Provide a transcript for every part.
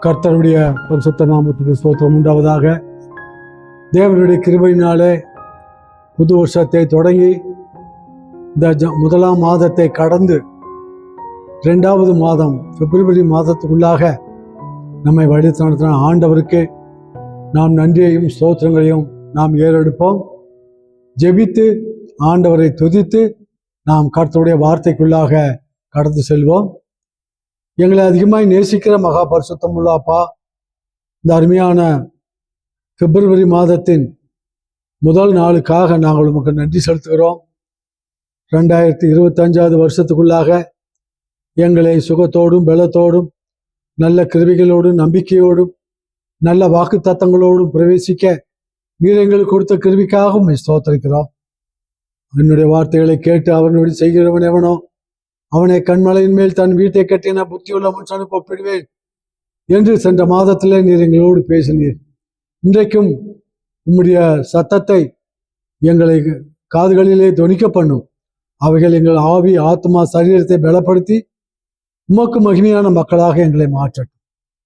கர்த்தருடைய பரிசுத்த நாமத்துக்கு ஸ்தோத்திரம் உண்டாவதாக. தேவனுடைய கிருபையினாலே புது வருஷத்தை தொடங்கி இந்த முதலாம் மாதத்தை கடந்து 2வது மாதம் பிப்ரவரி மாதத்துக்குள்ளாக நம்மை வழி நடத்தின ஆண்டவருக்கு நாம் நன்றியையும் ஸ்தோத்திரங்களையும் நாம் ஏறெடுப்போம். ஜெபித்து ஆண்டவரை துதித்து நாம் கர்த்தருடைய வார்த்தைக்குள்ளாக கடந்து செல்வோம். எங்களை அதிகமாய் நேசிக்கிற மகா பரிசுத்தமுள்ள அப்பா, இந்த அருமையான பிப்ரவரி மாதத்தின் முதல் நாளுக்காக நாங்கள் உமக்கு நன்றி செலுத்துகிறோம். 2025 வருஷத்துக்குள்ளாக எங்களை சுகத்தோடும் பலத்தோடும் நல்ல கிருபைகளோடும் நம்பிக்கையோடும் நல்ல வாக்கு தத்தங்களோடும் பிரவேசிக்க நீர் எங்களுக்கு கொடுத்த கிருபைக்காகவும் ஸ்தோத்திரிக்கிறோம். என்னுடைய வார்த்தைகளை கேட்டு அவனுடைய செய்கிறவன் எவனோ அவனை கண்மலையின் மேல் தன் வீட்டை கட்டின புத்தியுள்ள மனுஷனுக்கு ஒப்பிடுவேன் என்று சென்ற மாதத்திலே நீர் எங்களோடு பேசினீர். இன்றைக்கும் உம்முடைய சத்தத்தை எங்களை காதுகளிலே தொனிக்க பண்ணும். அவைகள் எங்கள் ஆவி ஆத்மா சரீரத்தை பலப்படுத்தி உமக்கு மகிமையான மக்களாக எங்களை மாற்றட்டும்.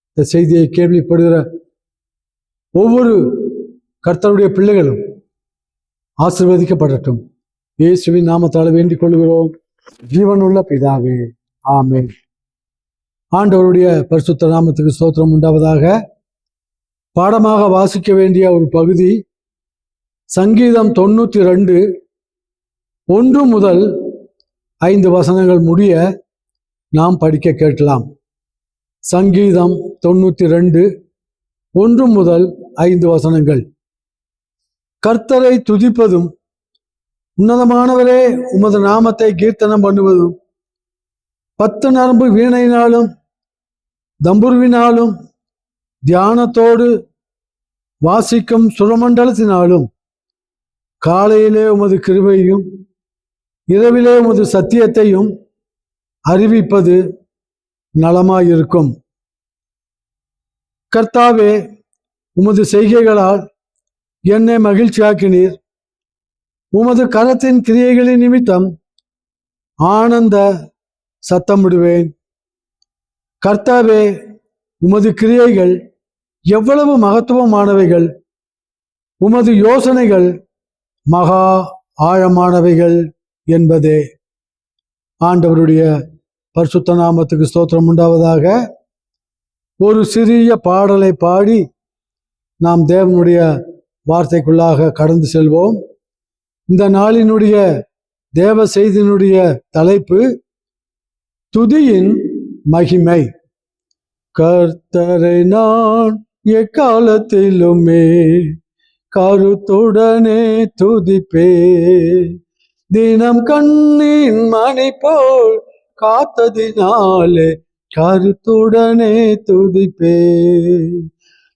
இந்த செய்தியை கேள்விப்படுகிற ஒவ்வொரு கர்த்தருடைய பிள்ளைகளும் ஆசீர்வதிக்கப்படட்டும். இயேசுவின் நாமத்தால் வேண்டிக் கொள்கிறோம், ஜீவனுள்ள பிதாவே, ஆமென். ஆண்டவருடைய பரிசுத்த நாமத்துக்கு ஸ்தோத்திரம் உண்டாவதாக. பாடமாக வாசிக்க வேண்டிய ஒரு பகுதி சங்கீதம் 92 1 முதல் 5 வசனங்கள் முடிய நாம் படிக்க கேட்கலாம். சங்கீதம் 92 1 முதல் 5 வசனங்கள். கர்த்தரை துதிப்பதும் உன்னதமானவரே உமது நாமத்தை கீர்த்தனம் பண்ணுவதும் 10 நரம்பு வீணையினாலும் தம்புருவினாலும் தியானத்தோடு வாசிக்கும் சுரமண்டலத்தினாலும் காலையிலே உமது கிருபையும் இரவிலே உமது சத்தியத்தையும் அறிவிப்பது நலமாயிருக்கும். கர்த்தாவே, உமது செய்கைகளால் என்னை மகிழ்ச்சியாக்கினீர். உமது கரத்தின் கிரியைகளின் நிமித்தம் ஆனந்த சத்தமிடுவேன். கர்த்தாவே, உமது கிரியைகள் எவ்வளவு மகத்துவமானவைகள்! உமது யோசனைகள் மகா ஆழமானவைகள் என்பதே. ஆண்டவருடைய பரிசுத்த நாமத்துக்கு ஸ்தோத்திரம் உண்டாவதாக. ஒரு சிறிய பாடலை பாடி நாம் தேவனுடைய வார்த்தைக்குள்ளாக கடந்து செல்வோம். இந்த நாளினுடைய தேவ செய்தியினுடைய தலைப்பு துதியின் மகிமை. கர்த்தரை நான் எக்காலத்திலுமே கருத்துடனே துதிப்பே, தினம் கண்ணின் மணி போல் காத்ததினாலே கருத்துடனே துதிப்பே,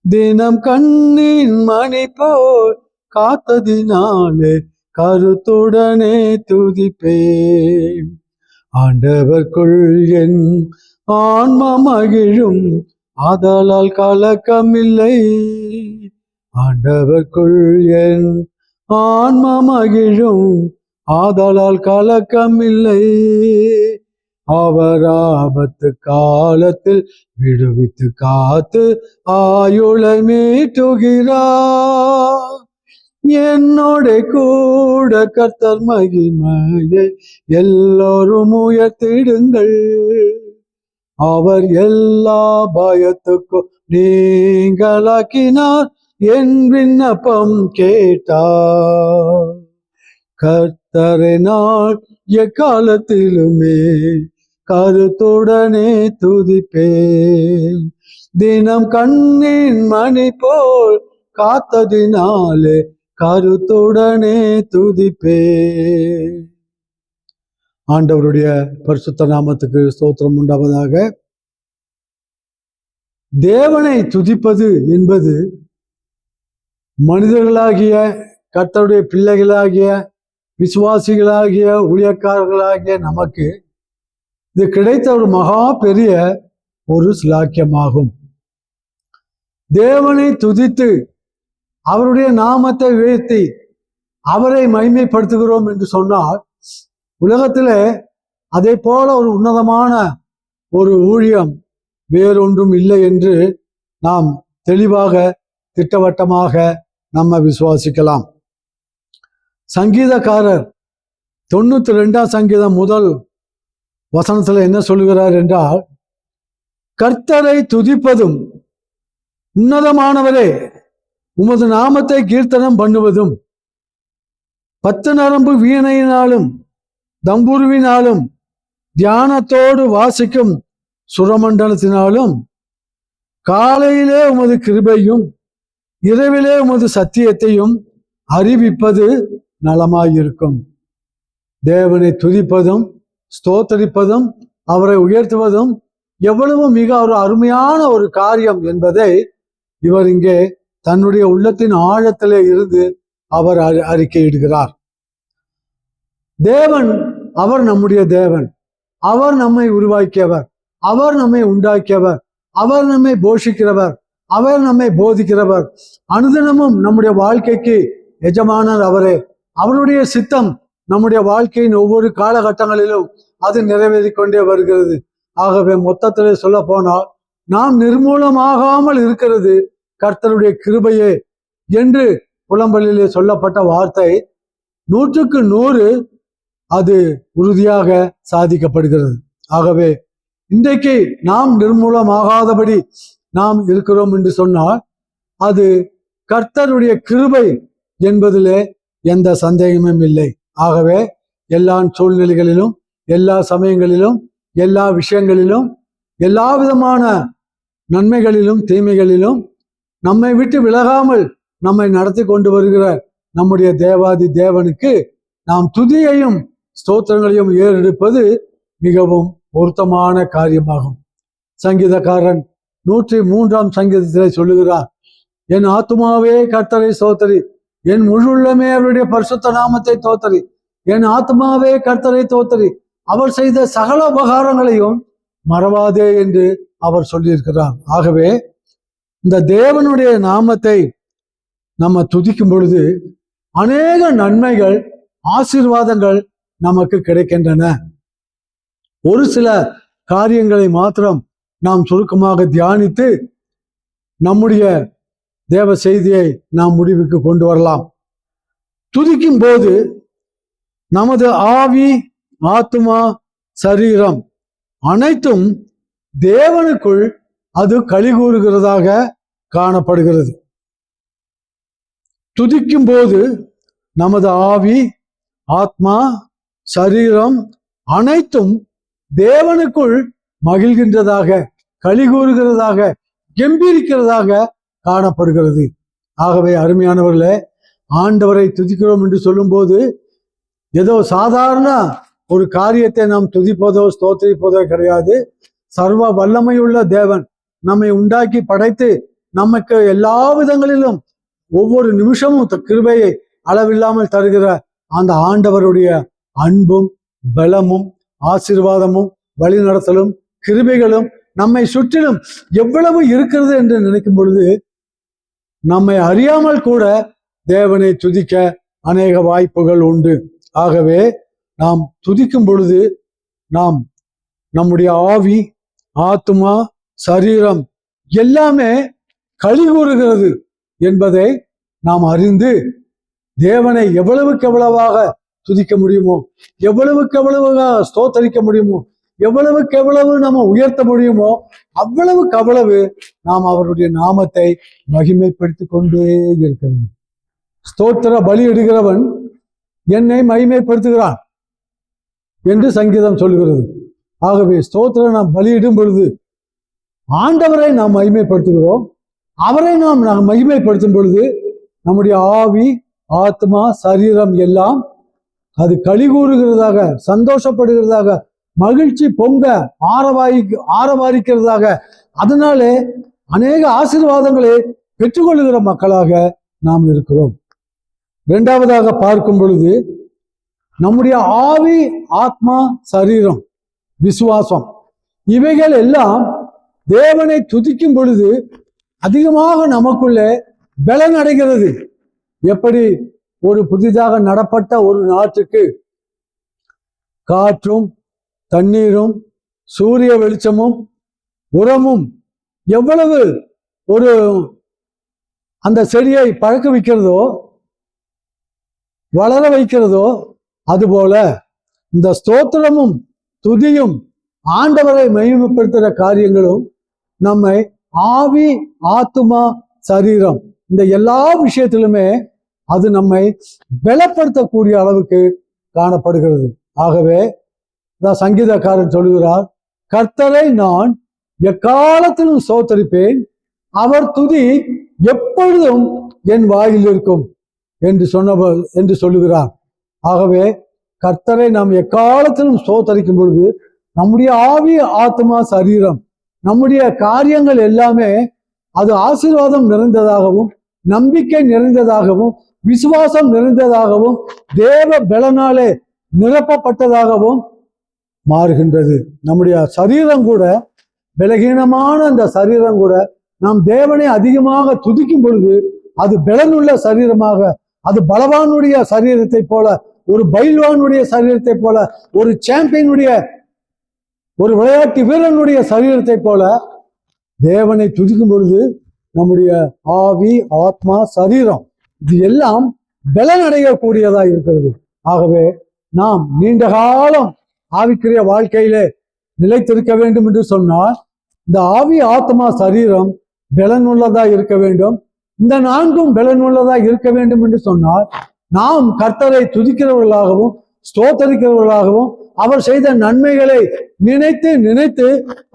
தினம் கண்ணின் மணி போல் காத்ததினாலே கருத்துடனே துதிப்பே. ஆண்டவர்க்குள் என் ஆன்மா மகிழும், ஆதலால் கலக்கமில்லை. ஆண்டவர்க்குள் என் ஆன்மா மகிழும், ஆதலால் கலக்கமில்லை. அவர் ஆபத்து காலத்தில் விடுவித்து காத்து ஆயுளை மீட்டுகிறார். என்னோட கூட கர்த்தர் மகிமையை எல்லோரும் உயர்த்திடுங்கள். அவர் எல்லா பயத்துக்கும் நீங்களாக்கினார், என் விண்ணப்பம் கேட்டார். கர்த்தரை நான் எக்காலத்திலுமே கருத்துடனே துதிப்பேன், தினம் கண்ணின் மணி போல் காத்ததினாலே கருத்துடனே துதிப்பே. ஆண்டவருடைய பரிசுத்த நாமத்துக்கு ஸ்தோத்திரம் உண்டாவதாக. தேவனை துதிப்பது என்பது மனிதர்களாகிய கர்த்தருடைய பிள்ளைகளாகிய விசுவாசிகளாகிய ஊழியக்காரர்களாகிய நமக்கு இது கிடைத்த ஒரு மகா பெரிய ஒரு சிலாக்கியமாகும். தேவனை துதித்து அவருடைய நாமத்தை உயர்த்தி அவரை மகிமைப்படுத்துகிறோம் என்று சொன்னால், உலகத்திலே அதே போல ஒரு உன்னதமான ஒரு ஊழியம் வேறொன்றும் இல்லை என்று நாம் தெளிவாக திட்டவட்டமாக நம்ம விசுவாசிக்கலாம். சங்கீதக்காரர் 92ஆம் சங்கீதம் முதல் வசனத்துல என்ன சொல்லுகிறார் என்றால், கர்த்தரை துதிப்பதும் உன்னதமானவரே உமது நாமத்தை கீர்த்தனம் பண்ணுவதும் 10 நரம்பு வீணையினாலும் தம்புருவினாலும் தியானத்தோடு வாசிக்கும் சுரமண்டலத்தினாலும் காலையிலே உமது கிருபையும் இரவிலே உமது சத்தியத்தையும் அறிவிப்பது நலமாயிருக்கும். தேவனை துதிப்பதும் ஸ்தோத்தரிப்பதும் அவரை உயர்த்துவதும் எவ்வளவு மிக ஒரு அருமையான ஒரு காரியம் என்பதை இவர் இங்கே தன்னுடைய உள்ளத்தின் ஆழத்திலே இருந்து அவர் அறிக்கையிடுகிறார். தேவன், அவர் நம்முடைய தேவன். அவர் நம்மை உருவாக்கியவர், அவர் நம்மை உண்டாக்கியவர், அவர் நம்மை போஷிக்கிறவர், அவர் நம்மை போதிக்கிறவர். அனுதினமும் நம்முடைய வாழ்க்கைக்கு எஜமானர் அவரே. அவருடைய சித்தம் நம்முடைய வாழ்க்கையின் ஒவ்வொரு காலகட்டங்களிலும் அது நிறைவேறிக் கொண்டே வருகிறது. ஆகவே மொத்தத்திலே சொல்ல போனால், நாம் நிர்மூலமாகாமல் இருக்கிறது கர்த்தருடைய கிருபையே என்று புலம்பலிலே சொல்லப்பட்ட வார்த்தை 100க்கு 100 அது உறுதியாக சாதிக்கப்படுகிறது. ஆகவே இன்றைக்கு நாம் நிர்மூலமாகாதபடி நாம் இருக்கிறோம் என்று சொன்னால் அது கர்த்தருடைய கிருபை என்பதிலே எந்த சந்தேகமும் இல்லை. ஆகவே எல்லா சூழ்நிலைகளிலும், எல்லா சமயங்களிலும், எல்லா விஷயங்களிலும், எல்லா விதமான நன்மைகளிலும் தீமைகளிலும் நம்மை விட்டு விலகாமல் நம்மை நடத்தி கொண்டு வருகிற நம்முடைய தேவாதி தேவனுக்கு நாம் துதியையும் ஸ்தோத்திரங்களையும் ஏறெடுப்பது மிகவும் பொருத்தமான காரியமாகும். சங்கீதக்காரன் 103ஆம் சங்கீதத்திலே சொல்லுகிறார், என் ஆத்துமாவே கர்த்தரை ஸ்தோத்தரி, என் முழுள்ளமே அவருடைய பரிசுத்த நாமத்தை தோத்தரி, என் ஆத்மாவே கர்த்தரை தோத்தரி, அவர் செய்த சகல உபகாரங்களையும் மறவாதே என்று அவர் சொல்லியிருக்கிறார். ஆகவே இந்த தேவனுடைய நாமத்தை நம்ம துதிக்கும் பொழுது அநேக நன்மைகள், ஆசீர்வாதங்கள் நமக்கு கிடைக்கின்றன. ஒரு சில காரியங்களை மாத்திரம் நாம் சுருக்கமாக தியானித்து நம்முடைய தேவ செய்தியை நாம் முடிவுக்கு கொண்டு வரலாம். துதிக்கும் போது நமது ஆவி, ஆத்துமா, சரீரம் அனைத்தும் தேவனுக்குள் அது களிகூறுகிறதாக காணப்படுகிறது. துதிக்கும் போது நமது ஆவி, ஆத்மா, சரீரம் அனைத்தும் தேவனுக்குள் மகிழ்கின்றதாக, களிகூறுகிறதாக, கெம்பீரிக்கிறதாக காணப்படுகிறது. ஆகவே அருமையானவர்களே, ஆண்டவரை துதிக்கிறோம் என்று சொல்லும்போது ஏதோ சாதாரண ஒரு காரியத்தை நாம் துதிப்பதோ ஸ்தோத்திரிப்பதோ கிடையாது. சர்வ வல்லமையுள்ள தேவன் நம்மை உண்டாக்கி படைத்து நமக்கு எல்லா விதங்களிலும் ஒவ்வொரு நிமிஷமும் கிருபையை அளவில்லாமல் தருகிற அந்த ஆண்டவருடைய அன்பும் பலமும் ஆசீர்வாதமும் வழிநடத்தலும் கிருபைகளும் நம்மை சுற்றிலும் எவ்வளவு இருக்கிறது என்று நினைக்கும் பொழுது நம்மை அறியாமல் கூட தேவனை துதிக்க அநேக வாய்ப்புகள் உண்டு. ஆகவே நாம் துதிக்கும் பொழுது நாம் நம்முடைய ஆவி, ஆத்துமா, சரீரம் எல்லாமே களிகூறுகிறது என்பதை நாம் அறிந்து தேவனை எவ்வளவுக்கு எவ்வளவாக துதிக்க முடியுமோ, எவ்வளவுக்கு எவ்வளவாக ஸ்தோத்தரிக்க முடியுமோ, எவ்வளவுக்கு எவ்வளவு நம்ம உயர்த்த முடியுமோ அவ்வளவுக்கு அவ்வளவு நாம் அவருடைய நாமத்தை மகிமைப்படுத்திக் கொண்டே இருக்க வேண்டும். ஸ்தோத்திர பலி இடுகிறவன் என்னை மகிமைப்படுத்துகிறான் என்று சங்கீதம் சொல்கிறது. ஆகவே ஸ்தோத்திர நாம் பலியிடும் பொழுது ஆண்டவரை நாம் மகிமைப்படுத்துகிறோம். அவரை நாம் மகிமைப்படுத்தும் பொழுது நம்முடைய ஆவி, ஆத்மா, சரீரம் எல்லாம் அது களிகூறுகிறதாக, சந்தோஷப்படுகிறதாக, மகிழ்ச்சி பொங்க ஆரவாரிக்கிறதாக, அதனாலே அநேக ஆசீர்வாதங்களை பெற்றுக்கொள்ளுகிற மக்களாக நாம் இருக்கிறோம். இரண்டாவதாக பார்க்கும் பொழுது நம்முடைய ஆவி, ஆத்மா, சரீரம், விசுவாசம் இவைகள் எல்லாம் தேவனை துதிக்கும் பொழுது அதிகமாக நமக்குள்ளே பலன் அடைகிறது. எப்படி ஒரு புதிதாக நடப்பட்ட ஒரு நாட்டுக்கு காற்றும், தண்ணீரும், சூரிய வெளிச்சமும், உரமும் எவ்வளவு ஒரு அந்த செடியை பழக்க வைக்கிறதோ வளர வைக்கிறதோ, அதுபோல இந்த ஸ்தோத்திரமும் துதியும் ஆண்டவரை மகிமைப்படுத்துகிற காரியங்களும் நம்மை ஆவி, ஆத்துமா, சரீரம் இந்த எல்லா விஷயத்திலுமே அது நம்மை பலப்படுத்தக்கூடிய அளவுக்கு காணப்படுகிறது. ஆகவே சங்கீதக்காரன் சொல்கிறார், கர்த்தரை நான் எக்காலத்திலும் ஸ்தோத்தரிப்பேன், அவர் துதி எப்பொழுதும் என் வாயில் இருக்கும் என்று சொல்லுகிறார். ஆகவே கர்த்தரை நாம் எக்காலத்திலும் ஸ்தோத்தரிக்கும் பொழுது நம்முடைய ஆவி, ஆத்மா, சரீரம், நம்முடைய காரியங்கள் எல்லாமே அது ஆசீர்வாதம் நிறைந்ததாகவும், நம்பிக்கை நிறைந்ததாகவும், விசுவாசம் நிறைந்ததாகவும், தேவ பலனாலே நிரப்பப்பட்டதாகவும் மாறுகின்றது. நம்முடைய சரீரம் கூட, பலகீனமான அந்த சரீரம் கூட நாம் தேவனை அதிகமாக துதிக்கும் பொழுது அது பலனுள்ள சரீரமாக, அது பலவானுடைய சரீரத்தை போல, ஒரு பைல்வானுடைய சரீரத்தை போல, ஒரு சாம்பியனுடைய, ஒரு விளையாட்டு வீரனுடைய சரீரத்தை போல தேவனை துதிக்கும் பொழுது நம்முடைய ஆவி, ஆத்மா, சரீரம் இது எல்லாம் பலனடையக்கூடியதா இருக்கிறது. ஆகவே நாம் நீண்ட காலம் ஆவிக்குரிய வாழ்க்கையிலே நிலைத்திருக்க வேண்டும் என்று சொன்னால் இந்த ஆவி, ஆத்மா, சரீரம் பலனுள்ளதா இருக்க வேண்டும். இந்த நான்கும் பலனுள்ளதா இருக்க வேண்டும் என்று சொன்னால் நாம் கர்த்தரை துதிக்கிறவர்களாகவும் ஸ்தோத்தரிக்கிறவர்களாகவும் அவர் செய்த நன்மைகளை நினைத்து நினைத்து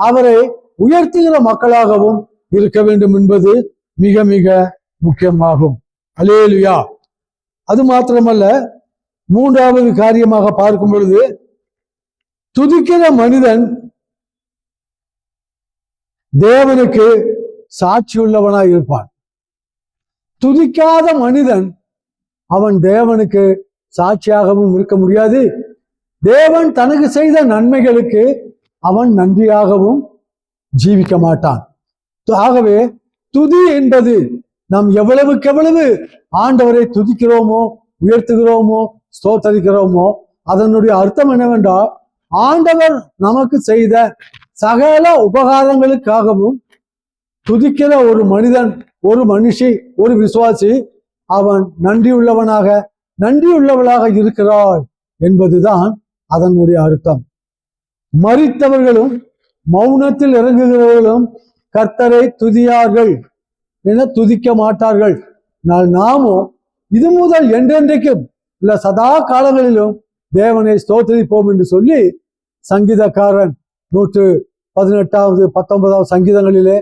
அவரை உயர்த்துகிற மக்களாகவும் இருக்க வேண்டும் என்பது மிக மிக முக்கியமாகும். அல்லேலூயா. அது மாத்திரமல்ல, மூன்றாவது காரியமாக பார்க்கும் பொழுது துதிக்கிற மனிதன் தேவனுக்கு சாட்சியுள்ளவனாய் இருப்பான். துதிக்காத மனிதன் அவன் தேவனுக்கு சாட்சியாகவும் இருக்க முடியாது. தேவன் தனக்கு செய்த நன்மைகளுக்கு அவன் நன்றியாகவும் ஜீவிக்க மாட்டான். ஆகவே துதி என்பது நாம் எவ்வளவுக்கு ஆண்டவரை துதிக்கிறோமோ, உயர்த்துகிறோமோ, ஸ்தோத்தரிக்கிறோமோ அதனுடைய அர்த்தம் என்னவென்றால், ஆண்டவர் நமக்கு செய்த சகல உபகாரங்களுக்காகவும் துதிக்கிற ஒரு மனிதன், ஒரு மனுஷி, ஒரு விசுவாசி அவன் நன்றியுள்ளவளாக இருக்கிறாள் என்பதுதான் அதனுடைய அர்த்தம். மரித்தவர்களும் மௌனத்தில் இறங்குகிறவர்களும் கர்த்தரை துதியார்கள் என துதிக்க மாட்டார்கள். நாமும் இது முதல் என்றென்றைக்கும் இல்ல சதா காலங்களிலும் தேவனை ஸ்தோத்திரிப்போம் என்று சொல்லி சங்கீதக்காரன் 118, 19 சங்கீதங்களிலே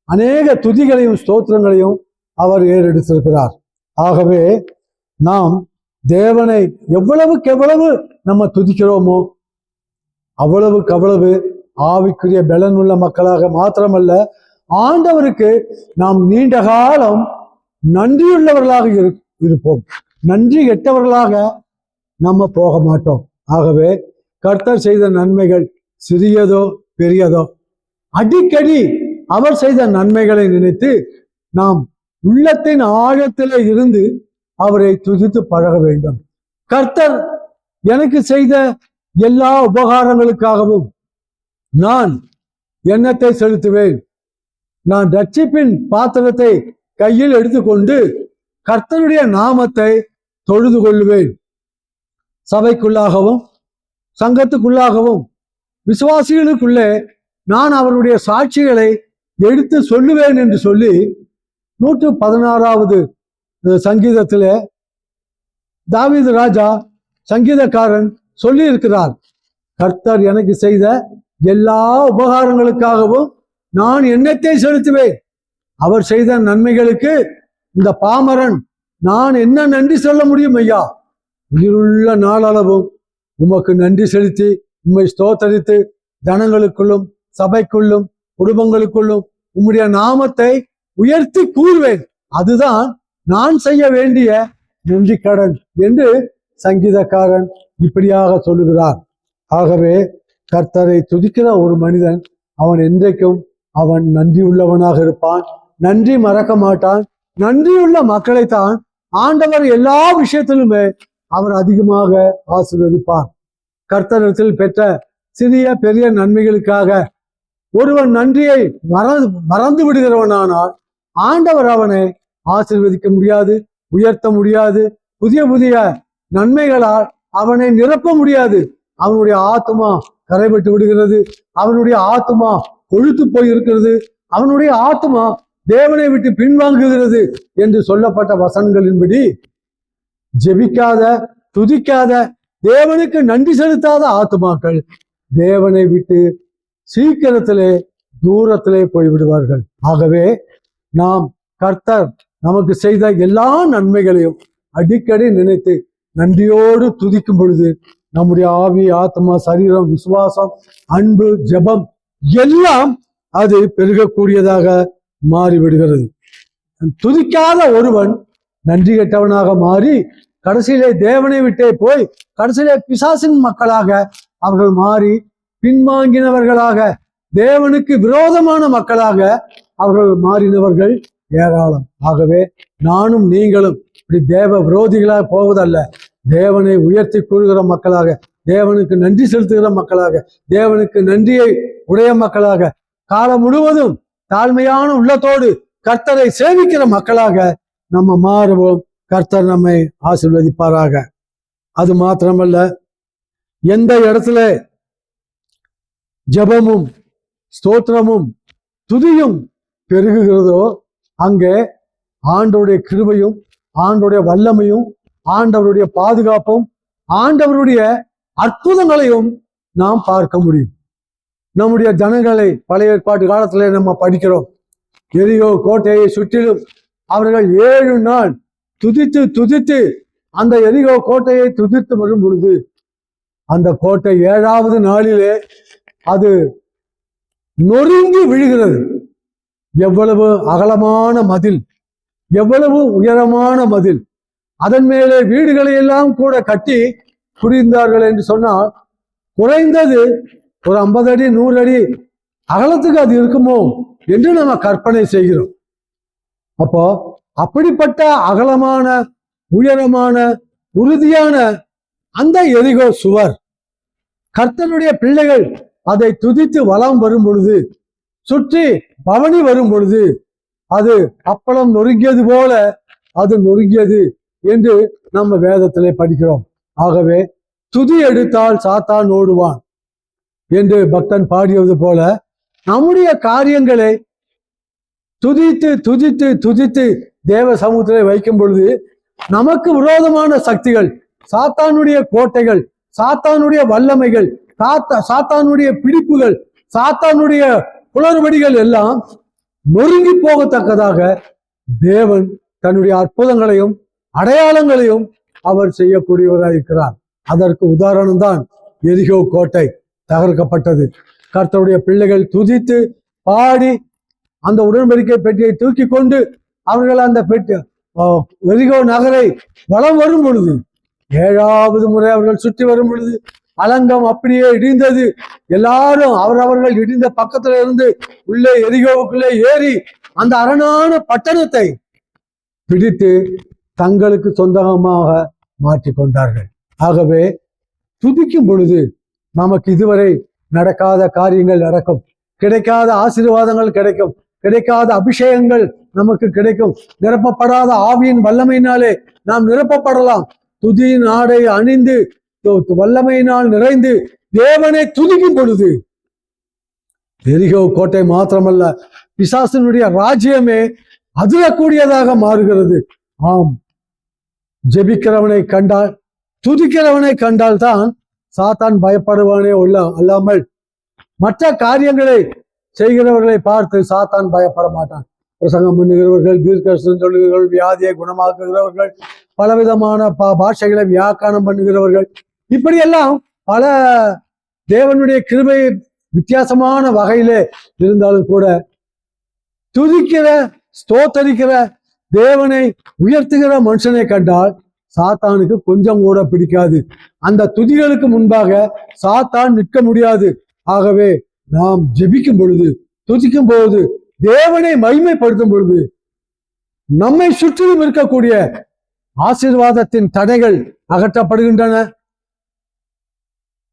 அநேக துதிகளையும் ஸ்தோத்திரங்களையும் அவர் ஏறெடுத்திருக்கிறார். ஆகவே நாம் தேவனை எவ்வளவு நம்ம துதிக்கிறோமோ அவ்வளவு ஆவிக்குரிய பலனுள்ள மக்களாக மாத்திரமல்ல, ஆண்டவருக்கு நாம் நீண்ட காலம் நன்றியுள்ளவர்களாக இருப்போம். நன்றி கெட்டவர்களாக நம்ம போக மாட்டோம். ஆகவே கர்த்தர் செய்த நன்மைகள் சிறியதோ பெரியதோ அடிக்கடி அவர் செய்த நன்மைகளை நினைத்து நாம் உள்ளத்தின் ஆழத்திலே இருந்து அவரை துதித்து பழக வேண்டும். கர்த்தர் எனக்கு செய்த எல்லா உபகாரங்களுக்காகவும் நான் எண்ணத்தை செலுத்துவேன். நான் ரட்சிப்பின் பாத்திரத்தை கையில் எடுத்துக்கொண்டு கர்த்தருடைய நாமத்தை தொழுது கொள்ளுவேன். சபைக்குள்ளாகவும் சங்கத்துக்குள்ளாகவும் விசுவாசிகளுக்குள்ளே நான் அவருடைய சாட்சிகளை எடுத்து சொல்லுவேன் என்று சொல்லி 116வது சங்கீதத்திலே தாவீது ராஜா சங்கீதக்காரன் சொல்லி இருக்கிறார். கர்த்தர் எனக்கு செய்த எல்லா உபகாரங்களுக்காகவும் நான் எண்ணத்தை செலுத்துவேன். அவர் செய்த நன்மைகளுக்கு இந்த பாமரன் நான் என்ன நன்றி சொல்ல முடியும் ஐயா? உயிருள்ள நாளளவும் உமக்கு நன்றி செலுத்தி உம்மை ஸ்தோத்தரித்து ஜனங்களுக்குள்ளும் சபைக்குள்ளும் குடும்பங்களுக்குள்ளும் உம்முடைய நாமத்தை உயர்த்தி கூறுவேன். அதுதான் நான் செய்ய வேண்டிய நன்றி கடன் என்று சங்கீதக்காரன் இப்படியாக சொல்லுகிறார். ஆகவே கர்த்தரை துதிக்கிற ஒரு மனிதன் அவன் என்றைக்கும் அவன் நன்றி உள்ளவனாக இருப்பான், நன்றி மறக்க மாட்டான். நன்றியுள்ள மக்களைத்தான் ஆண்டவர் எல்லா விஷயத்திலுமே அவர் அதிகமாக ஆசீர்வதிப்பார். கர்த்தரிடத்தில் பெற்ற சிறிய பெரிய நன்மைகளுக்காக ஒருவன் நன்றியை மறந்து விடுகிறவனானால் ஆண்டவர் அவனை ஆசீர்வதிக்க முடியாது, உயர்த்த முடியாது, புதிய புதிய நன்மைகளால் அவனை நிரப்ப முடியாது. அவனுடைய ஆத்மா கரைபட்டு விடுகிறது, அவனுடைய ஆத்மா கொழுத்து போய் இருக்கிறது, அவனுடைய ஆத்மா தேவனை விட்டு பின்வாங்குகிறது என்று சொல்லப்பட்ட வசனங்களின்படி ஜெபிக்காத, துதிக்காத, தேவனுக்கு நன்றி செலுத்தாத ஆத்மாக்கள் தேவனை விட்டு சீக்கிரத்திலே தூரத்திலே போய்விடுவார்கள். ஆகவே நாம் கர்த்தர் நமக்கு செய்த எல்லா நன்மைகளையும் அடிக்கடி நினைத்து நன்றியோடு துதிக்கும் பொழுது நம்முடைய ஆவி, ஆத்மா, சரீரம், விசுவாசம், அன்பு, ஜெபம் எல்லாம் அது பெருகக்கூடியதாக மாறிவிடுகிறது. துதிக்காத ஒருவன் நன்றி கெட்டவனாக மாறி கடைசியிலே தேவனை விட்டே போய் கடைசியிலே பிசாசின் மக்களாக அவர்கள் மாறி பின்வாங்கினவர்களாக, தேவனுக்கு விரோதமான மக்களாக அவர்கள் மாறினவர்கள் ஏராளம். ஆகவே நானும் நீங்களும் இப்படி தேவ விரோதிகளாக போவதல்ல, தேவனை உயர்த்தி கொள்கிற மக்களாக, தேவனுக்கு நன்றி செலுத்துகிற மக்களாக, தேவனுக்கு நன்றியை உடைய மக்களாக, காலம் முழுவதும் தாழ்மையான உள்ளத்தோடு கர்த்தரை சேவிக்கிற மக்களாக நம்ம மாறுவோம். கர்த்தர் நம்மை ஆசீர்வதிப்பாராக. அது மாத்திரமல்ல, எந்த இடத்துல ஜெபமும் ஸ்தோத்திரமும் துதியும் பெருகுகிறதோ அங்கே ஆண்டவருடைய கிருபையும், ஆண்டவருடைய வல்லமையும், ஆண்டவருடைய பாதுகாப்பும், ஆண்டவருடைய அற்புதங்களையும் நாம் பார்க்க முடியும். நம்முடைய ஜனங்களை பழைய ஏற்பாட்டு காலத்திலே நம்ம படிக்கிறோம். எரிகோ கோட்டையை சுற்றிலும் அவர்கள் 7 நாள் துதித்து துதித்து அந்த எரிகோ கோட்டையை துதித்து வரும் பொழுது அந்த கோட்டை 7வது நாளிலே அது நொறுங்கி விழுகிறது. எவ்வளவு அகலமான மதில், எவ்வளவு உயரமான மதில், அதன் மேலே வீடுகளை எல்லாம் கூட கட்டி குடியிருந்தார்கள் என்று சொன்னால் குறைந்தது ஒரு 50 அடி 100 அடி அகலத்துக்கு அது இருக்குமோ என்று நம்ம கற்பனை செய்கிறோம். அப்போ அப்படிப்பட்ட அகலமான, உயரமான, உறுதியான அந்த எரிகோ சுவர், கர்த்தனுடைய பிள்ளைகள் அதை துதித்து வலம் வரும் பொழுது, சுற்றி பவனி வரும் பொழுது அது அப்பளம் நொறுங்கியது போல அது நொறுங்கியது என்று நம்ம வேதத்திலே படிக்கிறோம். ஆகவே துதி எடுத்தால் சாத்தான் ஓடுவான் என்று பக்தன் பாடியது போல நம்முடைய காரியங்களை துதித்து துதித்து துதித்து தேவ சமூகத்திலே வைக்கும் பொழுது நமக்கு விரோதமான சக்திகள், சாத்தானுடைய கோட்டைகள், சாத்தானுடைய வல்லமைகள், சாத்தானுடைய பிடிப்புகள், சாத்தானுடைய குளறுபடிகள் எல்லாம் நொறுங்கி போகத்தக்கதாக தேவன் தன்னுடைய அற்புதங்களையும் அடையாளங்களையும் அவர் செய்யக்கூடியவராக இருக்கிறார். அதற்கு உதாரணம் தான் எரிகோ கோட்டை தகர்க்கப்பட்டது. கர்த்தருடைய பிள்ளைகள் துதித்து பாடி அந்த உடன்படிக்கை பெட்டியை தூக்கி கொண்டு அவர்கள் அந்த பெட்டி எரிகோ நகரை வலம் வரும் பொழுது, 7வது முறை அவர்கள் சுற்றி வரும் பொழுது அலங்கம் அப்படியே இடிந்தது. எல்லாரும் அவரவர்கள் இடிந்த பக்கத்துல இருந்து உள்ளே எரிகோவுக்குள்ளே ஏறி அந்த அரணான பட்டணத்தை பிடித்து தங்களுக்கு சொந்தமாக மாற்றிக்கொண்டார்கள். ஆகவே துதிக்கும் பொழுது நமக்கு இதுவரை நடக்காத காரியங்கள் நடக்கும், கிடைக்காத ஆசீர்வாதங்கள் கிடைக்கும், கிடைக்காத அபிஷேகங்கள் நமக்கு கிடைக்கும், நிரப்பப்படாத ஆவியின் வல்லமையினாலே நாம் நிரப்பப்படலாம். துதியின் ஆடை அணிந்து வல்லமையினால் நிறைந்து தேவனை துதிக்கும் பொழுது எரிகோ கோட்டை மாத்திரமல்ல, பிசாசினுடைய ராஜ்யமே அதிரக்கூடியதாக மாறுகிறது. ஆம், ஜெபிக்கிறவனை கண்டால், துதிக்கிறவனை கண்டால் தான் சாத்தான் பயப்படுவானே அல்லாமல் மற்ற காரியங்களை செய்கிறவர்களை பார்த்து சாத்தான் பயப்பட மாட்டான். பிரசங்கம் பண்ணுகிறவர்கள், தீர்க்கதரிசனம் சொல்லுகிறவர்கள், வியாதியை குணமாக்குகிறவர்கள், பலவிதமான பாஷைகளை வியாக்கியானம் பண்ணுகிறவர்கள், இப்படியெல்லாம் பல தேவனுடைய கிருபை வித்தியாசமான வகையிலே இருந்தாலும் கூட துதிக்கிற, ஸ்தோத்தரிக்கிற, தேவனை உயர்த்துகிற மனுஷனை கண்டால் சாத்தானுக்கு கொஞ்சம் கூட பிடிக்காது. அந்த துதிகளுக்கு முன்பாக சாத்தான் நிற்க முடியாது. ஆகவே நாம் ஜெபிக்கும் பொழுது, துதிக்கும் பொழுது, தேவனை மகிமைப்படுத்தும் பொழுது நம்மை சுற்றிலும் இருக்கக்கூடிய ஆசீர்வாதத்தின் தடைகள் அகற்றப்படுகின்றன.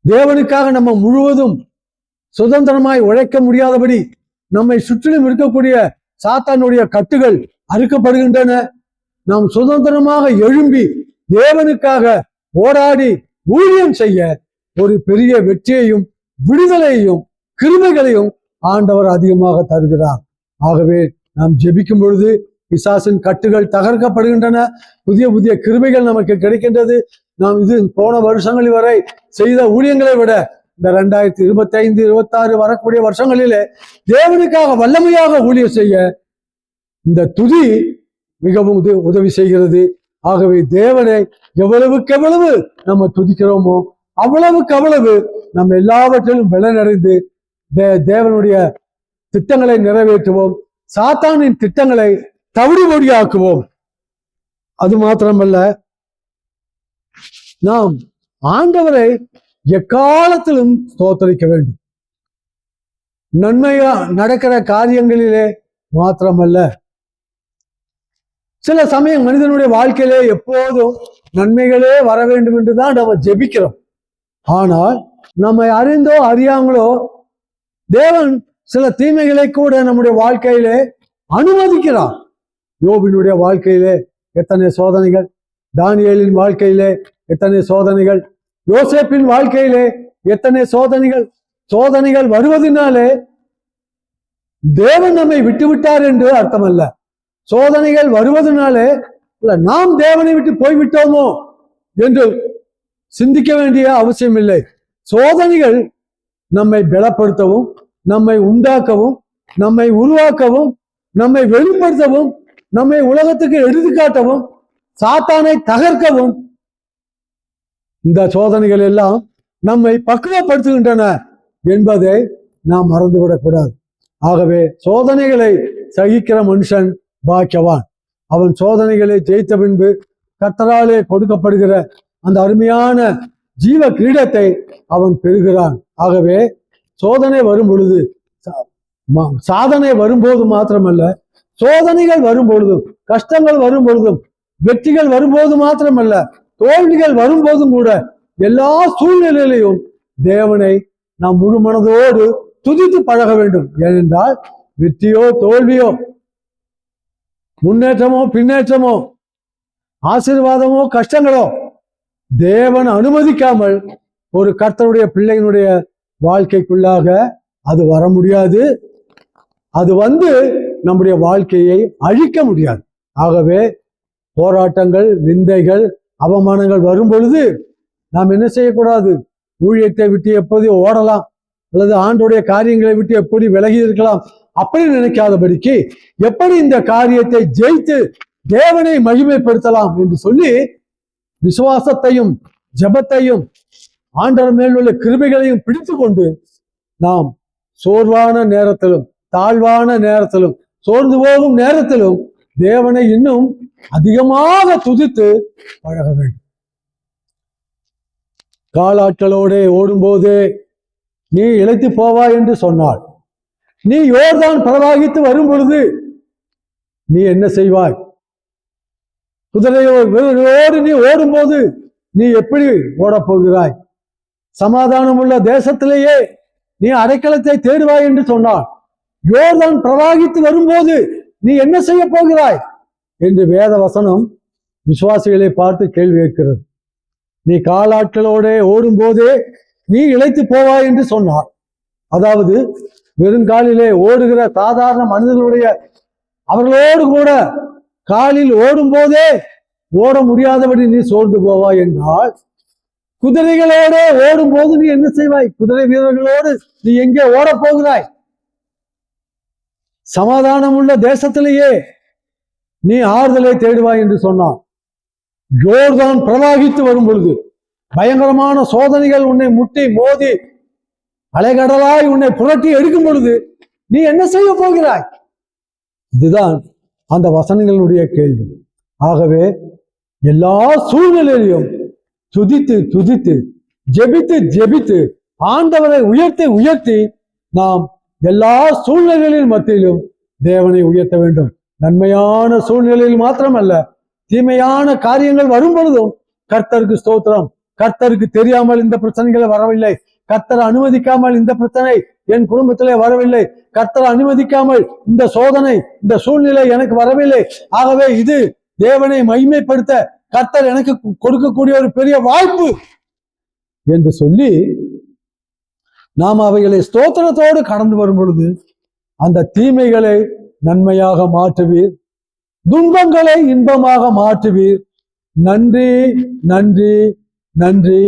தேவனுக்காக நம்ம முழுவதும் சுதந்திரமாய் உழைக்க முடியாதபடி நம்மை சுற்றிலும் இருக்கக்கூடிய சாத்தானுடைய கட்டுகள் அறுக்கப்படுகின்றன. நாம் சுதந்திரமாக எழும்பி தேவனுக்காக போராடி ஊழியம் செய்ய ஒரு பெரிய வெற்றியையும் விடுதலையையும் கிருபைகளையும் ஆண்டவர் அதிகமாக தருகிறார். ஆகவே நாம் ஜெபிக்கும் பொழுது பிசாசின் கட்டுகள் தகர்க்கப்படுகின்றன. புதிய புதிய கிருபைகள் நமக்கு கிடைக்கின்றது. நாம் இது போன வருஷங்களில் வரை செய்த ஊழியங்களை விட இந்த 2025, 26 வரக்கூடிய வருஷங்களிலே தேவனுக்காக வல்லமையாக ஊழியம் செய்ய இந்த துதி மிகவும் உதவி செய்கிறது. ஆகவே தேவனை எவ்வளவுக்கு எவ்வளவு நம்ம துதிக்கிறோமோ அவ்வளவுக்கு அவ்வளவு நம்ம எல்லாவற்றிலும் பலனடைந்து தேவனுடைய திட்டங்களை நிறைவேற்றுவோம். சாத்தானின் திட்டங்களை தவிடுபொடியாக்குவோம். அது மாத்திரமல்ல, நாம் ஆண்டவரை எக்காலத்திலும் ஸ்தோத்தரிக்க வேண்டும். நன்மையா நடக்கிற காரியங்களிலே மாத்திரமல்ல, சில சமயம் மனிதனுடைய வாழ்க்கையிலே எப்போதும் நன்மைகளே வர வேண்டும் என்றுதான் நம்ம ஜெபிக்கிறோம். ஆனால் நம்மை அறிந்தோ அறியாமலோ தேவன் சில தீமைகளை கூட நம்முடைய வாழ்க்கையிலே அனுமதிக்கிறார். யோபினுடைய வாழ்க்கையிலே எத்தனை சோதனைகள், தானியேலின் வாழ்க்கையிலே எத்தனை சோதனைகள், யோசேப்பின் வாழ்க்கையிலே எத்தனை சோதனைகள். சோதனைகள் வருவதனாலே தேவன் நம்மை விட்டுவிட்டார் என்று அர்த்தமல்ல. சோதனைகள் வருவதனாலே நாம் தேவனை விட்டு போய்விட்டோமோ என்று சிந்திக்க வேண்டிய அவசியம் இல்லை. சோதனைகள் நம்மை பலப்படுத்தவும், நம்மை உண்டாக்கவும், நம்மை உருவாக்கவும், நம்மை வெளிப்படுத்தவும், நம்மை உலகத்துக்கு எடுத்துக்காட்டவும், சாத்தானை தகர்க்கவும் இந்த சோதனைகள் எல்லாம் நம்மை பக்குவப்படுத்துகின்றன என்பதை நாம் மறந்துவிடக்கூடாது. ஆகவே சோதனைகளை சகிக்கிற மனுஷன் பாக்கியவான். அவன் சோதனைகளை ஜெயித்த பின்பு கர்த்தராலே கொடுக்கப்படுகிற அந்த அருமையான ஜீவ கிரீடத்தை அவன் பெறுகிறான். ஆகவே சோதனை வரும் பொழுது, சாதனை வரும்போது மாத்திரமல்ல, சோதனைகள் வரும் பொழுதும், கஷ்டங்கள் வரும் பொழுதும், வெற்றிகள் வரும்போது மாத்திரமல்ல, தோல்விகள் வரும்போதும் கூட எல்லா சூழ்நிலையிலையும் தேவனை நாம் முழு மனதோடு துதித்து பழக வேண்டும். ஏனென்றால் வெற்றியோ தோல்வியோ, முன்னேற்றமோ பின்னேற்றமோ, ஆசீர்வாதமோ கஷ்டங்களோ தேவன் அனுமதிக்காமல் ஒரு கர்த்தருடைய பிள்ளையினுடைய வாழ்க்கைக்குள்ளாக அது வர முடியாது. அது வந்து நம்முடைய வாழ்க்கையை அழிக்க முடியாது. ஆகவே போராட்டங்கள், நிந்தைகள், அவமானங்கள் வரும் பொழுது நாம் என்ன செய்யக்கூடாது? ஊழியத்தை விட்டு எப்போது ஓடலாம் அல்லது ஆண்டோடைய காரியங்களை விட்டு எப்படி விலகி இருக்கலாம் அப்படி நினைக்காதபடிக்கு எப்படி இந்த காரியத்தை ஜெயித்து தேவனை மகிமைப்படுத்தலாம் என்று சொல்லி விசுவாசத்தையும் ஜெபத்தையும் ஆண்டவர் மேல் உள்ள கிருபைகளையும் பிடித்து கொண்டு நாம் சோர்வான நேரத்திலும், தாழ்வான நேரத்திலும், சோர்ந்து போகும் நேரத்திலும் தேவனை இன்னும் அதிகமாக துதித்து பழக வேண்டும். காலாட்களோடு ஓடும்போது நீ இளைத்து போவாய் என்று சொன்னாள். நீ யோர்தான் பிரவாகித்து வரும் பொழுது நீ என்ன செய்வாய்? குதிரையோடு நீ ஓடும்போது நீ எப்படி ஓடப்போகிறாய்? சமாதானம் உள்ள தேசத்திலேயே நீ அடைக்கலத்தை தேடுவாய் என்று சொன்னாள். யோர்தான் பிரவாகித்து வரும்போது நீ என்ன செய்ய போகிறாய் என்று வேத வசனம் விசுவாசிகளை பார்த்து கேள்வி கேட்கிறது. நீ காலாட்களோட ஓடும் போதே நீ இளைத்து போவாய் என்று சொன்னார். அதாவது வெறுங்காலிலே ஓடுகிற சாதாரண மனிதர்களுடைய அவர்களோடு கூட காலில் ஓடும் போதே ஓட முடியாதபடி நீ சோர்ந்து போவாய் என்றால், குதிரைகளோட ஓடும் போது நீ என்ன செய்வாய்? குதிரை வீரர்களோடு நீ எங்கே ஓட போகிறாய்? சமாதானம் உள்ள தேசத்திலேயே நீ ஆறுதலை தேடுவாய் என்று சொன்னான். யோர்தான் பிரவாகித்து வரும் பொழுது பயங்கரமான சோதனைகள் உன்னை முட்டி மோதி அலைகடலாய் உன்னை புரட்டி எடுக்கும் பொழுது நீ என்ன செய்ய போகிறாய்? இதுதான் அந்த வசனங்களுடைய கேள்வி. ஆகவே எல்லா சூழ்நிலையிலும் துதித்து துதித்து ஜெபித்து ஜெபித்து ஆண்டவரை உயர்த்தி உயர்த்தி நாம் எல்லா சூழ்நிலைகளின் மத்தியிலும் தேவனை உயர்த்த வேண்டும். நன்மையான சூழ்நிலையில் மாத்திரமல்ல, தீமையான காரியங்கள் வரும் பொழுதும் கர்த்தருக்கு ஸ்தோத்திரம், கர்த்தருக்கு தெரியாமல் இந்த பிரச்சனைகள் வரவில்லை, கர்த்தர் அனுமதிக்காமல் இந்த பிரச்சனை என் குடும்பத்திலே வரவில்லை, கர்த்தர் அனுமதிக்காமல் இந்த சோதனை இந்த சூழ்நிலை எனக்கு வரவில்லை, ஆகவே இது தேவனை மகிமைப்படுத்த கர்த்தர் எனக்கு கொடுக்கக்கூடிய ஒரு பெரிய வாய்ப்பு என்று சொல்லி நாம் அவைகளை ஸ்தோத்திரத்தோடு கடந்து வரும் பொழுது அந்த தீமைகளை நன்மையாக மாற்றுவீர், துன்பங்களை இன்பமாக மாற்றுவீர். நன்றி நன்றி நன்றி,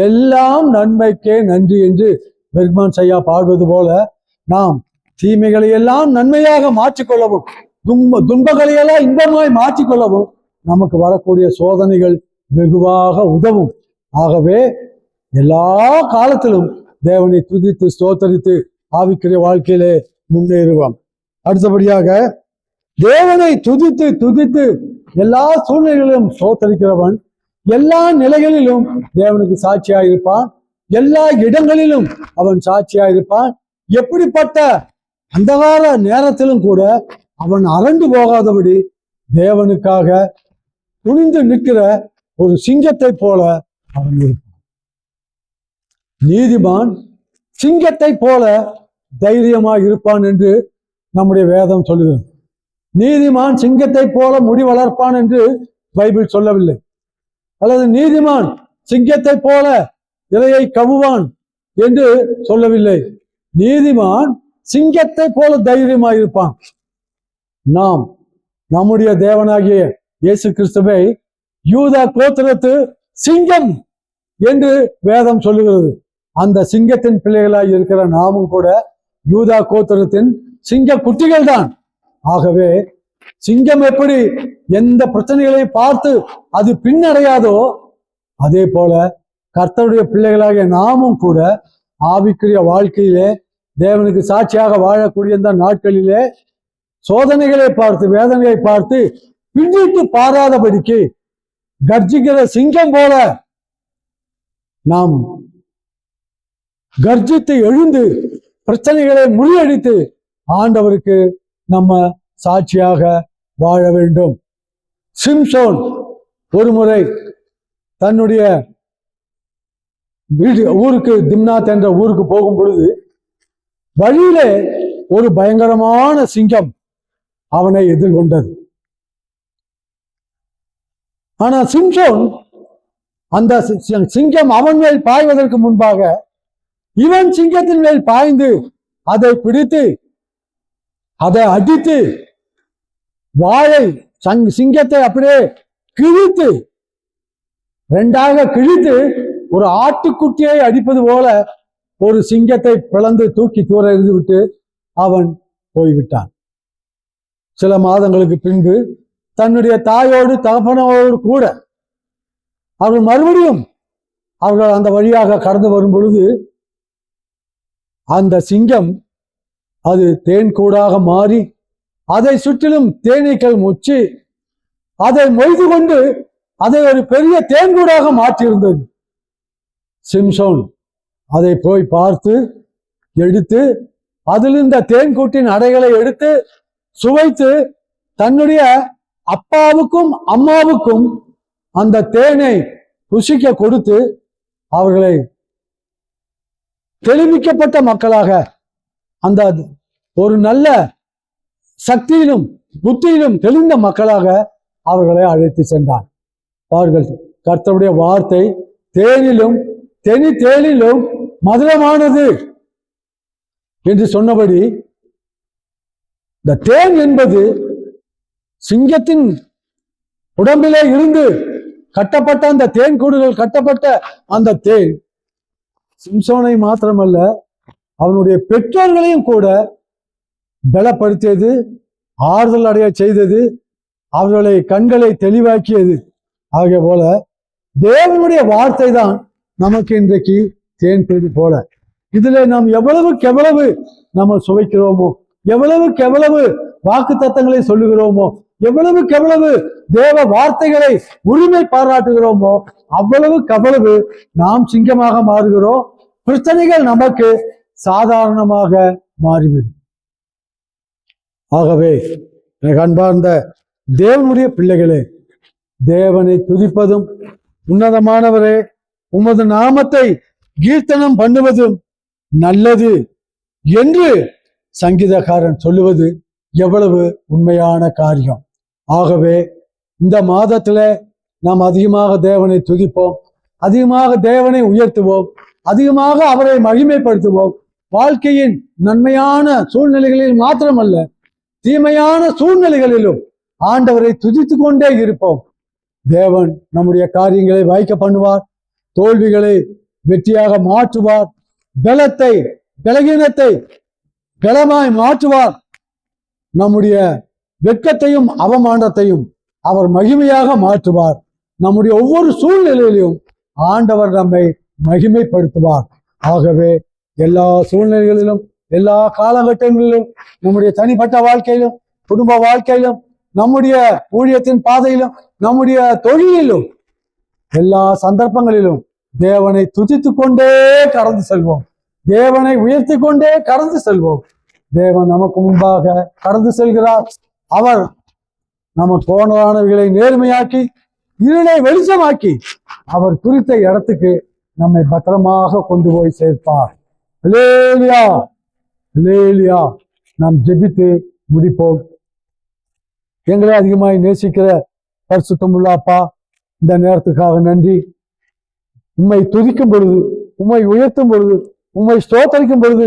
எல்லாம் நன்மைக்கே நன்றி என்று பெர்க்மான் ஐயா பாடுவது போல நாம் தீமைகளை எல்லாம் நன்மையாக மாற்றிக்கொள்ளவும் துன்பங்களை எல்லாம் இன்பமாய் மாற்றிக்கொள்ளவும் நமக்கு வரக்கூடிய சோதனைகள் வெகுவாக உதவும். ஆகவே எல்லா காலத்திலும் தேவனை துதித்து ஸ்தோத்தரித்து ஆவிக்குரிய வாழ்க்கையிலே முன்னேறுவோம். அடுத்தபடியாக தேவனை துதித்து துதித்து எல்லா சூழ்நிலைகளிலும் ஸ்தோத்தரிக்கிறவன் எல்லா நிலைகளிலும் தேவனுக்கு சாட்சியாயிருப்பான், எல்லா இடங்களிலும் அவன் சாட்சியாயிருப்பான். எப்படிப்பட்ட அந்தகார நேரத்திலும் கூட அவன் அரண்டு போகாதபடி தேவனுக்காக துணிந்து நிற்கிற ஒரு சிங்கத்தை போல அவன் இருப்பான். நீதிமான் சிங்கத்தை போல தைரியமாக இருப்பான் என்று நம்முடைய வேதம் சொல்லுகிறது. நீதிமான் சிங்கத்தை போல முடி வளர்ப்பான் என்று பைபிள் சொல்லவில்லை, அல்லது நீதிமான் சிங்கத்தை போல இரையை கவுவான் என்று சொல்லவில்லை. நீதிமான் சிங்கத்தை போல தைரியமாக இருப்பான். நாம் நம்முடைய தேவனாகிய இயேசு கிறிஸ்துவை யூதா கோத்திரத்து சிங்கம் என்று வேதம் சொல்லுகிறது. அந்த சிங்கத்தின் பிள்ளைகளாய் இருக்கிற நாமும் கூட யூதா கோத்திரத்தின் சிங்க குட்டிகள் தான். ஆகவே சிங்கம் எப்படி எந்த பிரச்சனைகளை பார்த்து அது பின்னடையாதோ அதே போல கர்த்தருடைய பிள்ளைகளாகிய நாமும் கூட ஆவிக்குரிய வாழ்க்கையிலே தேவனுக்கு சாட்சியாக வாழக்கூடிய இந்த நாட்களிலே சோதனைகளை பார்த்து வேதனைகளை பார்த்து பின்னிட்டு பாராதபடிக்கு கர்ஜிக்கிற சிங்கம் போல நாம் கர்ஜித்து எழுந்து பிரச்சனைகளை முறியடித்து ஆண்டவருக்கு நம்ம சாட்சியாக வாழ வேண்டும். சிம்சோன் ஒரு முறை தன்னுடைய ஊருக்கு திம்னாத் என்ற ஊருக்கு போகும் பொழுது வழியிலே ஒரு பயங்கரமான சிங்கம் அவனை எதிர்கொண்டது. ஆனா சிம்சோன் அந்த சிங்கம் அவன் மேல் பாய்வதற்கு முன்பாக இவன் சிங்கத்தின் மேல் பாய்ந்து அதை பிடித்து அதை அடித்து வாயை சிங்கத்தை அப்படியே கிழித்து ரெண்டாக கிழித்து ஒரு ஆட்டுக்குட்டியை அடிப்பது போல ஒரு சிங்கத்தை பிளந்து தூக்கி தூர எறிந்து விட்டு அவன் போய்விட்டான். சில மாதங்களுக்கு பின்பு தன்னுடைய தாயோடு தகப்பனோடு கூட அவர்கள் மறுபடியும் அவர்கள் அந்த வழியாக கடந்து வரும் பொழுது அந்த சிங்கம் அது தேன் கூடாக மாறி அதை சுற்றிலும் தேனீக்கள் முச்சி அதை மொய்து கொண்டு அதை ஒரு பெரிய தேன்கூடாக மாற்றியிருந்தது. சிம்சோன் அதை போய் பார்த்து எடுத்து அதில் இந்த தேன்கூட்டின் அடைகளை எடுத்து சுவைத்து தன்னுடைய அப்பாவுக்கும் அம்மாவுக்கும் அந்த தேனை ருசிக்க கொடுத்து அவர்களை தெளிவிக்கப்பட்ட மக்களாக அந்த ஒரு நல்ல சக்தியிலும் புத்தியிலும் தெளிந்த மக்களாக அவர்களை அழைத்து சென்றான். அவர்கள் கர்த்தருடைய வார்த்தை தேனிலும் தேனிலும் மதுரமானது என்று சொன்னபடி இந்த தேன் என்பது சிங்கத்தின் உடம்பிலே இருந்து கட்டப்பட்ட அந்த தேன் கூடுகள் கட்டப்பட்ட அந்த தேன் சிம்சோனை மாத்திரமல்ல அவனுடைய பெற்றோர்களையும் கூட பலப்படுத்தியது, ஆறுதல் அடைய செய்தது, அவர்களை கண்களை தெளிவாக்கியது. ஆகிய போல தேவனுடைய வார்த்தை தான் நமக்கு இன்றைக்கு தேன் பேடி போல. இதுல நாம் எவ்வளவுக்கு எவ்வளவு நம்ம சுவைக்கிறோமோ, எவ்வளவுக்கு எவ்வளவு வாக்கு தத்தங்களை சொல்லுகிறோமோ, எவ்வளவுக்கு எவ்வளவு தேவ வார்த்தைகளை உரிமை பாராட்டுகிறோமோ அவ்வளவுக்கு அவ்வளவு நாம் சிங்கமாக மாறுகிறோம். பிரச்சனைகள் நமக்கு சாதாரணமாக மாறிவிடும். ஆகவே எனக்கு அன்பார்ந்த தேவனுடைய பிள்ளைகளே, தேவனை துதிப்பதும் உன்னதமானவரே உமது நாமத்தை கீர்த்தனம் பண்ணுவதும் நல்லது என்று சங்கீதக்காரன் சொல்லுவது எவ்வளவு உண்மையான காரியம். ஆகவே இந்த மாதத்துல நாம் அதிகமாக தேவனை துதிப்போம், அதிகமாக தேவனை உயர்த்துவோம், அதிகமாக அவரை மகிமைப்படுத்துவோம். வாழ்க்கையின் நன்மையான சூழ்நிலைகளில் மாத்திரமல்ல, தீமையான சூழ்நிலைகளிலும் ஆண்டவரை துதித்து கொண்டே இருப்போம். தேவன் நம்முடைய காரியங்களை வாய்க்க பண்ணுவார், தோல்விகளை வெற்றியாக மாற்றுவார், பலத்தை பலகீனத்தை பலமாய் மாற்றுவார். நம்முடைய வெட்கத்தையும் அவமானத்தையும் அவர் மகிமையாக மாற்றுவார். நம்முடைய ஒவ்வொரு சூழ்நிலையிலும் ஆண்டவர் நம்மை மகிமைப்படுத்துவார். ஆகவே எல்லா சூழ்நிலைகளிலும், எல்லா காலகட்டங்களிலும், நம்முடைய தனிப்பட்ட வாழ்க்கையிலும், குடும்ப வாழ்க்கையிலும், நம்முடைய ஊழியத்தின் பாதையிலும், நம்முடைய தொழிலிலும், எல்லா சந்தர்ப்பங்களிலும் தேவனை துதித்து கொண்டே கடந்து செல்வோம். தேவனை உயர்த்தி கொண்டே கடந்து செல்வோம். தேவன் நமக்கு முன்பாக கடந்து செல்கிறார். அவர் நம்ம போனதானவைகளை நேர்மையாக்கி இருளை வெளிச்சமாக்கி அவர் குறித்த இடத்துக்கு நம்மை பத்திரமாக கொண்டு போய் சேர்ப்பார். அல்லேலூயா, அல்லேலூயா. நாம் ஜெபித்து முடிப்போம். எங்களை அதிகமாய் நேசிக்கிற பரிசுத்தமுள்ள அப்பா, இந்த நேரத்துக்காக நன்றி. உம்மை துதிக்கும் பொழுது, உம்மை உயர்த்தும் பொழுது, உம்மை ஸ்தோத்தரிக்கும் பொழுது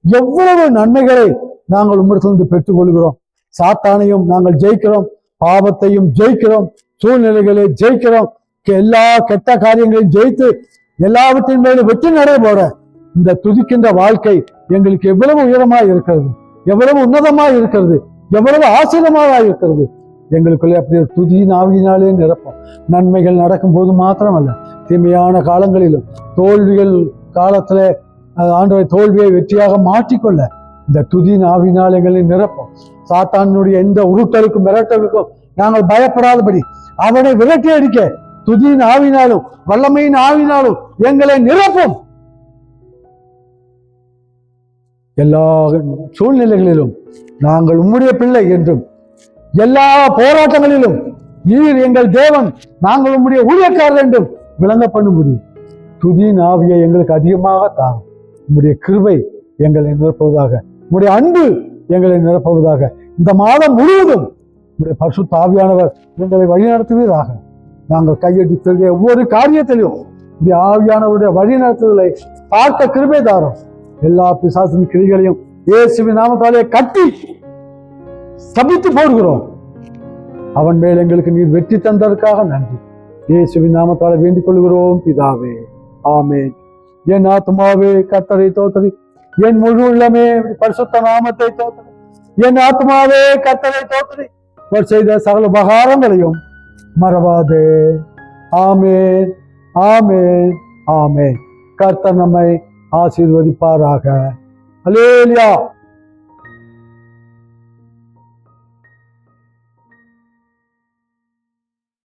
எவ்வளவு நன்மைகளை நாங்கள் உம்மிடத்திலிருந்து பெற்றுக் கொள்கிறோம். சாத்தானையும் நாங்கள் ஜெயிக்கிறோம், பாவத்தையும் ஜெயிக்கிறோம், சூழ்நிலைகளை ஜெயிக்கிறோம், எல்லா கெட்ட காரியங்களையும் ஜெயித்து எல்லாவற்றின் மேலும் வெற்றி நடைபோட இந்த துதிக்கின்ற வாழ்க்கை எங்களுக்கு எவ்வளவு உயரமாய் இருக்கிறது, எவ்வளவு உன்னதமாய் இருக்கிறது, எவ்வளவு ஆசீர்வாதமாக இருக்கிறது. எங்களுக்குள்ளே அப்படி ஒரு துதியின் ஆவியினாலே நிரப்போம். நன்மைகள் நடக்கும் போது மாத்திரமல்ல, தீமையான காலங்களிலும், தோல்விகள் காலத்துல ஆண்டவரை தோல்வியை வெற்றியாக மாற்றிக்கொள்ள இந்த துதியின் ஆவியினால் எங்களை நிரப்போம். சாத்தானுடைய எந்த உருட்டலுக்கும் மிரட்டலுக்கும் நாங்கள் பயப்படாதபடி அவனை விரட்டி அடிக்க துதியின் ஆவினாலும் வல்லமையின் ஆவினாலும் எங்களை நிரப்பும். எல்லா சூழ்நிலைகளிலும் நாங்கள் உம்முடைய பிள்ளை என்றும், எல்லா போராட்டங்களிலும் நீர் எங்கள் தேவன், நாங்கள் உம்முடைய ஊழியக்காரர் என்றும் விளங்க பண்ண முடியும். துதியின் ஆவியை எங்களுக்கு அதிகமாக தாரும். உம்முடைய கிருபை எங்களை நிரப்புவதாக, உம்முடைய அன்பு எங்களை நிரப்புவதாக. இந்த மாதம் முழுவதும் உம்முடைய பரிசுத்த ஆவியானவர் எங்களை வழிநடத்துவதாக. நாங்கள் கையெடுத்து ஒவ்வொரு காரியத்திலும் இந்த ஆவியானவருடைய வழிநடத்துதலை பார்க்க கிருபை தாரும். எல்லா பிசாசின் கிரிகளையும் இயேசுவின் நாமத்தாலே கட்டி சபித்து போடுகிறோம். அவன் மேல் எங்களுக்கு நீர் வெற்றி தந்ததற்காக நன்றி. இயேசுவின் நாமத்தாலே வேண்டிக் கொள்கிறோம் பிதாவே, ஆமென். என் ஆத்மாவே கர்த்தரை தோத்தரி, என் முழு உள்ளமே பரிசுத்த நாமத்தை தோத்தரி. என் ஆத்மாவே கர்த்தரை தோத்தரி, அவர் செய்த சகல உபகாரங்களையும் மறவாதே. ஆமென், ஆமென், ஆமென். கர்த்தர் நம்மை ஆசீர்வதிப்பாராக. அல்லேலூயா.